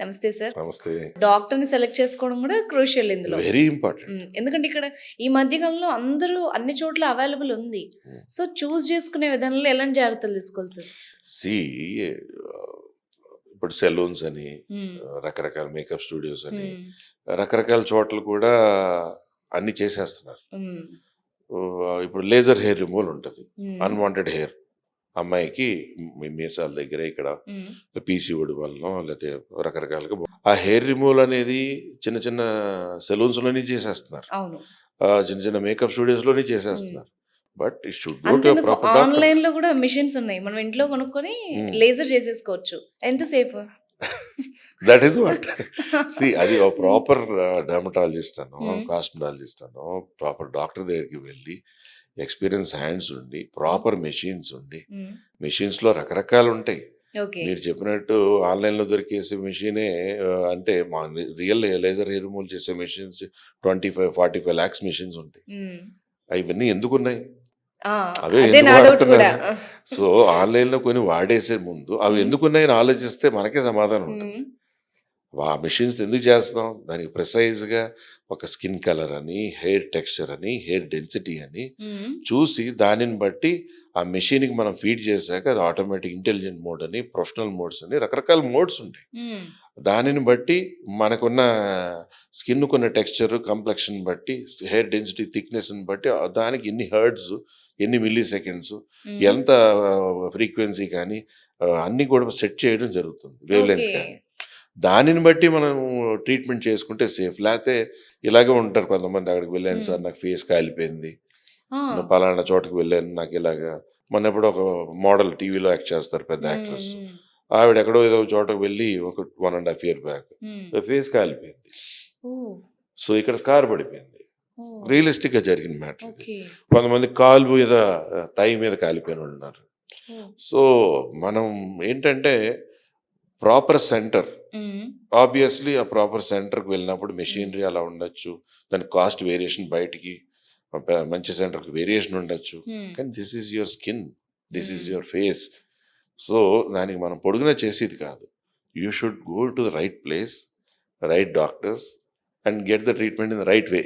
నమస్తే సార్. నమస్తే. డాక్టర్‌ని సెలెక్ట్ చేసుకోవడం గూడా క్రూషియల్ ఇందులో. Very important. ఎందుకంటే ఇక్కడ ఈ మధ్య కాలంలో అందరూ అన్ని చోట్ల అవైలబుల్ ఉంది. సో, చూజ్ చేసుకునే విధానంలో ఎలాంటి జాగ్రత్తలు తీసుకోవాలి సార్? సీ ఇప్పుడు సెలూన్స్ అని, హ్మ్. రకరకాల మేకప్ స్టూడియోస్ అని, హ్మ్. రకరకాల చోట్ల కూడా అన్ని చేసేస్తున్నారు. హ్మ్. ఇప్పుడు లేజర్ హెయిర్ రిమూవల్ ఉంటుంది. హ్మ్. అన్వాంటెడ్ హెయిర్ అమ్మాయికి మీసాల దగ్గర ఇక్కడ హ్మ్. పీసీఓడి వలన లేకపోతే రకరకాలుగా ఆ హెయిర్ రిమూవల్ అనేది చిన్న చిన్న సెలూన్స్లోనే చేసేస్తున్నారు. అవును. చిన్న చిన్న మేకప్ స్టూడియోస్లోనే హ్మ్. చేసేస్తున్నారు. But it should go to అంతెందుకు ప్రాపర్ డాక్టర్. ఆన్‌లైన్‌లో గూడా మిషన్స్ ఉన్నాయి. మనం ఇంట్లో కొనుక్కొని లేజర్ చేసేసుకోవచ్చు. ఎంత సేఫ్? దట్ ఈస్ వాట్ సి అది ఒక ప్రాపర్ డర్మటాలజిస్ట్ అనో హ్మ్. కాస్మెటాలజిస్ట్ అనో ప్రాపర్ డాక్టర్ దగ్గరికి వెళ్ళి ఎక్స్పీరియన్స్ హ్యాండ్స్ ఉండి ప్రాపర్ మెషిన్స్ ఉండి హ్మ్. మెషిన్స్లో రకరకాలు ఉంటాయి. ఓకే. మీరు చెప్పినట్టు ఆన్లైన్లో దొరికేసే మెషినే అంటే మా రియల్ లేజర్ హెయిర్ రిమూవల్ చేసే మెషిన్స్ 25-45 lakhs మెషిన్స్ ఉంటాయి. హ్మ్. అవన్నీ ఎందుకున్నాయి? ఆ! అవే అదే ఎందుకు నా డౌట్ గూడా. వాడుతున్నారు? సో ఆన్లైన్లో కొని వాడేసే ముందు అవి హ్మ్. ఎందుకున్నాయని ఆలోచిస్తే మనకే సమాధానం ఉంటుంది. హ్మ్. ఆ మెషిన్స్ ఎందుకు చేస్తాం? దానికి ప్రిసైజ్‌గా ఒక స్కిన్ కలర్ అని, హెయిర్ టెక్స్చర్ అని, హెయిర్ డెన్సిటీ అని హ్మ్. చూసి దానిని బట్టి ఆ మెషిన్‌కి మనం ఫీడ్ చేశాక అది ఆటోమేటిక్ ఇంటెలిజెంట్ మోడ్ అని, ప్రొఫెషనల్ మోడ్స్ అని రకరకాల మోడ్స్ ఉంటాయి. హ్మ్. దానిని బట్టి మనకున్న స్కిన్‌కున్న టెక్స్చర్, కంప్లెక్షన్ బట్టి, హెయిర్ డెన్సిటీ, థిక్‌నెస్‌ని బట్టి దానికి ఎన్ని హెర్ట్జ్, ఎన్ని మిల్లీ సెకండ్స్, హ్మ్. ఎంత ఫ్రీక్వెన్సీ కానీ అన్నీ కూడా సెట్ చేయడం జరుగుతుంది. Wave okay. లెంత్ కానీ. దానిని బట్టి మనం ట్రీట్మెంట్ చేసుకుంటే సేఫ్. లేతే ఇలాగే ఉంటారు కొంతమంది అక్కడికి వెళ్ళాను హ్మ్. సార్ నాకు ఫేస్ కాలిపోయింది. ఆ! నేను పలానా చోటకి వెళ్ళాను నాకు ఇలాగా మొన్నెప్పుడో ఒక మోడల్ టీవీలో యాక్ట్ చేస్తారు పెద్ద హ్మ్. యాక్ట్రెస్. హ్మ్. ఆవిడ ఎక్కడో ఏదో చోటకి వెళ్ళి ఒక 1½ ఇయర్ బ్యాక్ హ్మ్. ఫేస్ కాలిపోయింది. ఓహ్! సో ఇక్కడ స్కార్ పడిపోయింది. ఓహ్! రియలిస్టిక్‌గా జరిగిన మ్యాటర్ ఇది. ఓకే. కొంతమంది కాలు మీద థై మీద కాలిపోయిన వాళ్ళు ఉన్నారు. ఓహ్! సో మనం ఏంటంటే ప్రాపర్ సెంటర్ హ్మ్. ఆబ్వియస్లీ ఆ ప్రాపర్ సెంటర్కి వెళ్ళినప్పుడు హ్మ్. మెషినరీ అలా ఉండొచ్చు. దాని కాస్ట్ వేరియేషన్ బయటికి మంచి సెంటర్కి వేరియేషన్ ఉండొచ్చు. హ్మ్. కానీ this is your skin. This is hmm. Your face. So దానికి మనం పొడుగునా చేసేది కాదు. You should go to the right place, right doctors and get the treatment in the right way.